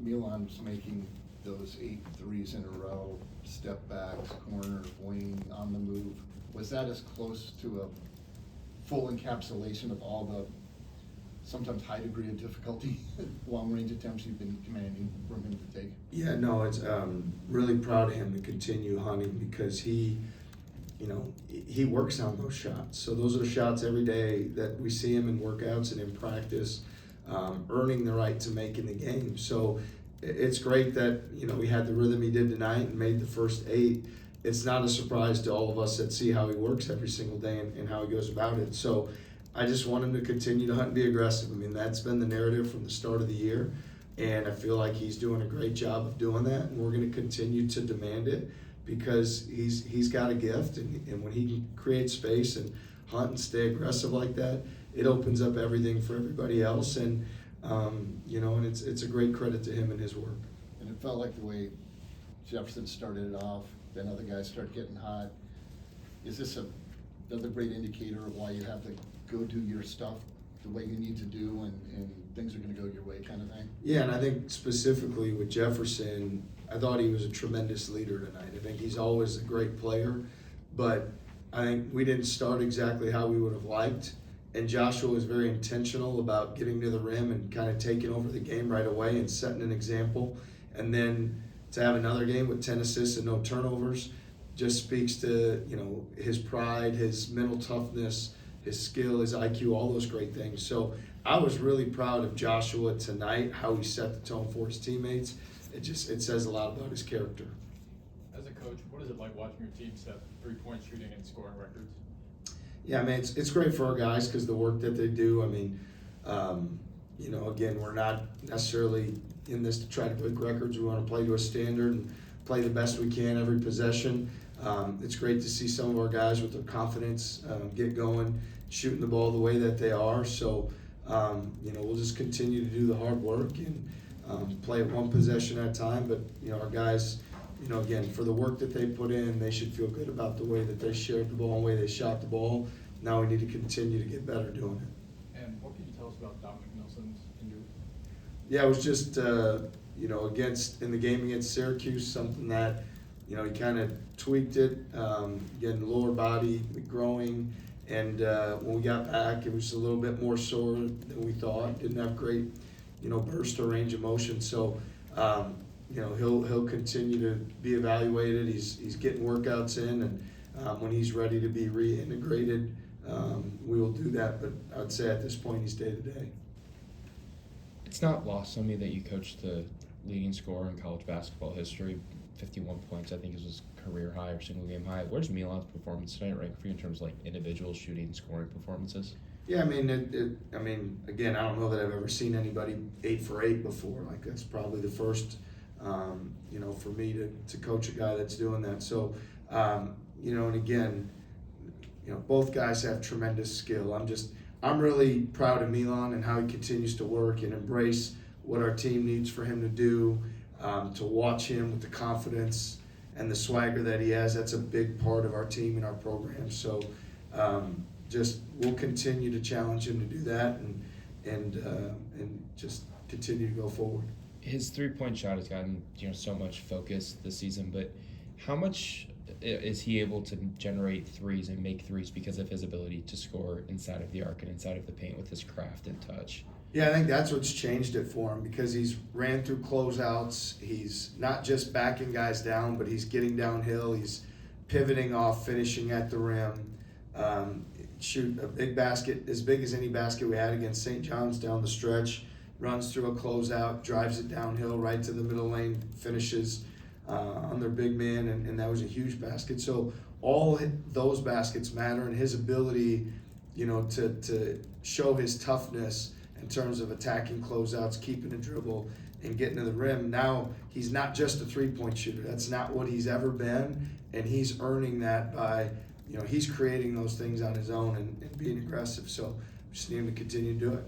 Milan's making those 8 threes in a row, step backs, corner, wing, on the move. Was that as close to a full encapsulation of all the sometimes high degree of difficulty long range attempts you've been commanding from him to take? Yeah, no, it's really proud of him to continue hunting because he works on those shots. So those are shots every day that we see him in workouts and in practice, earning the right to make in the game. So it's great that, he had the rhythm he did tonight and made the first 8. It's not a surprise to all of us that see how he works every single day and how he goes about it. So I just want him to continue to hunt and be aggressive. I mean, that's been the narrative from the start of the year, and I feel like he's doing a great job of doing that, and we're going to continue to demand it because he's got a gift, and when he can create space and hunt and stay aggressive like that, it opens up everything for everybody else, and and it's a great credit to him and his work. And it felt like the way Jefferson started it off, then other guys start getting hot. Is this another great indicator of why you have to go do your stuff the way you need to do and things are going to go your way kind of thing? Yeah, and I think specifically with Jefferson, I thought he was a tremendous leader tonight. I think he's always a great player, but I think we didn't start exactly how we would have liked. And Joshua was very intentional about getting to the rim and kind of taking over the game right away and setting an example. And then to have another game with 10 assists and no turnovers just speaks to, his pride, his mental toughness, his skill, his IQ, all those great things. So I was really proud of Joshua tonight, how he set the tone for his teammates. It says a lot about his character. As a coach, what is it like watching your team set 3-point shooting and scoring records? Yeah, I mean, it's great for our guys because the work that they do. I mean, again, we're not necessarily in this to try to break records. We want to play to a standard and play the best we can every possession. It's great to see some of our guys with their confidence get going, shooting the ball the way that they are. So, we'll just continue to do the hard work and play it one possession at a time. But, our guys, again, for the work that they put in, they should feel good about the way that they shared the ball and the way they shot the ball. Now we need to continue to get better doing it. And what can you tell us about Dominic Nelson's injury? Yeah, it was just, in the game against Syracuse, something that, he kind of tweaked it, again, lower body growing, and when we got back, it was a little bit more sore than we thought. Didn't have great, burst or range of motion. So, he'll continue to be evaluated. He's getting workouts in, and when he's ready to be reintegrated, we will do that. But I'd say at this point, he's day to day. It's not lost on me that you coached the leading scorer in college basketball history, 51 points. I think it was his career high or single game high. Where's Milan's performance tonight rank for you in terms of like individual shooting and scoring performances? Yeah, I mean, again, I don't know that I've ever seen anybody 8 for 8 before. Like that's probably the first, for me to coach a guy that's doing that. So, and again, both guys have tremendous skill. I'm really proud of Milan and how he continues to work and embrace what our team needs for him to do. To watch him with the confidence and the swagger that he has, that's a big part of our team and our program. So, we'll continue to challenge him to do that and just continue to go forward. His 3-point shot has gotten so much focus this season, but how much is he able to generate threes and make threes because of his ability to score inside of the arc and inside of the paint with his craft and touch? Yeah, I think that's what's changed it for him because he's ran through closeouts. He's not just backing guys down, but he's getting downhill. He's pivoting off, finishing at the rim. Shoot a big basket, as big as any basket we had against St. John's down the stretch. Runs through a closeout, drives it downhill right to the middle lane, finishes on their big man, and that was a huge basket. So all those baskets matter, and his ability, to show his toughness in terms of attacking closeouts, keeping a dribble, and getting to the rim. Now he's not just a 3-point shooter. That's not what he's ever been, and he's earning that by, he's creating those things on his own and being aggressive. So we just need him to continue to do it.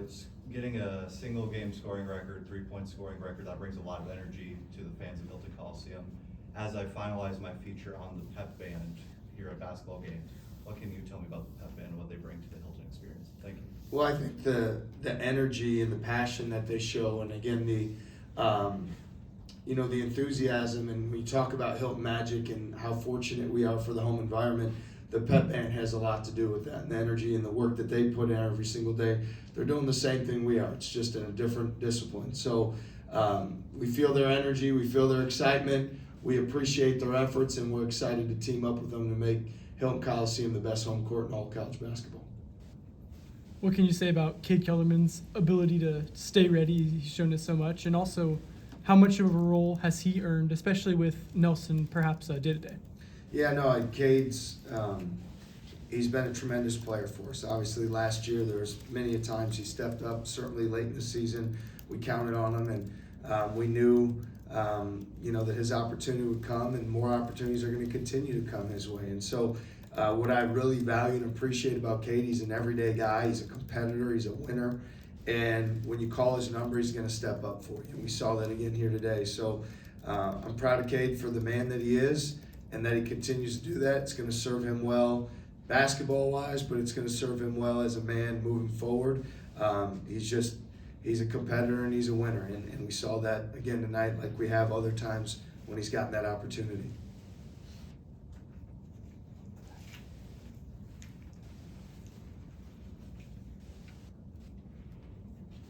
It's getting a single game scoring record, 3-point scoring record, that brings a lot of energy to the fans of Hilton Coliseum. As I finalize my feature on the pep band here at basketball games, what can you tell me about the pep band and what they bring to the Hilton experience? Thank you. Well, I think the energy and the passion that they show, and again the the enthusiasm, and we talk about Hilton Magic and how fortunate we are for the home environment. The pep band has a lot to do with that, and the energy and the work that they put in every single day. They're doing the same thing we are. It's just in a different discipline. So we feel their energy, we feel their excitement, we appreciate their efforts, and we're excited to team up with them to make Hilton Coliseum the best home court in all college basketball. What can you say about Cade Kellerman's ability to stay ready? He's shown us so much, and also how much of a role has he earned, especially with Nelson perhaps day-to-day? Yeah, no, Cade's he's been a tremendous player for us. Obviously, last year there was many a times he stepped up. Certainly late in the season, we counted on him, and we knew that his opportunity would come, and more opportunities are going to continue to come his way. And so, what I really value and appreciate about Cade, he's an everyday guy. He's a competitor. He's a winner. And when you call his number, he's going to step up for you. And we saw that again here today. So I'm proud of Cade for the man that he is, and that he continues to do that. It's going to serve him well basketball-wise, but it's going to serve him well as a man moving forward. He's a competitor and he's a winner, and we saw that again tonight like we have other times when he's gotten that opportunity.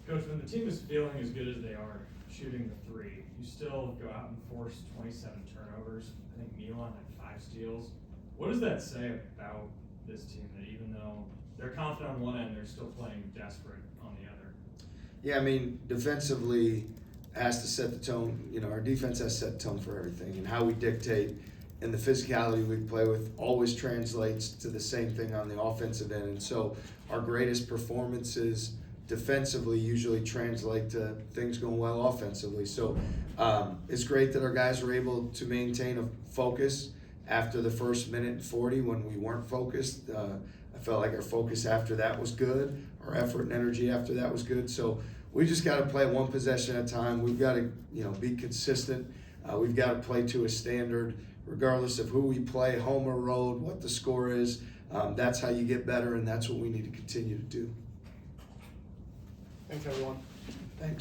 Coach, when the team is feeling as good as they are shooting the three, you still go out and force 27 turnovers. I think Milan had 5 steals. What does that say about this team, that even though they're confident on one end, they're still playing desperate on the other? Yeah, I mean, defensively has to set the tone. Our defense has to set the tone for everything, and how we dictate and the physicality we play with always translates to the same thing on the offensive end. And so our greatest performances defensively usually translate to things going well offensively. So it's great that our guys were able to maintain a focus after the first minute and 40 when we weren't focused. I felt like our focus after that was good. Our effort and energy after that was good. So we just got to play one possession at a time. We've got to be consistent. We've got to play to a standard regardless of who we play, home or road, what the score is. That's how you get better, and that's what we need to continue to do. Thanks, everyone.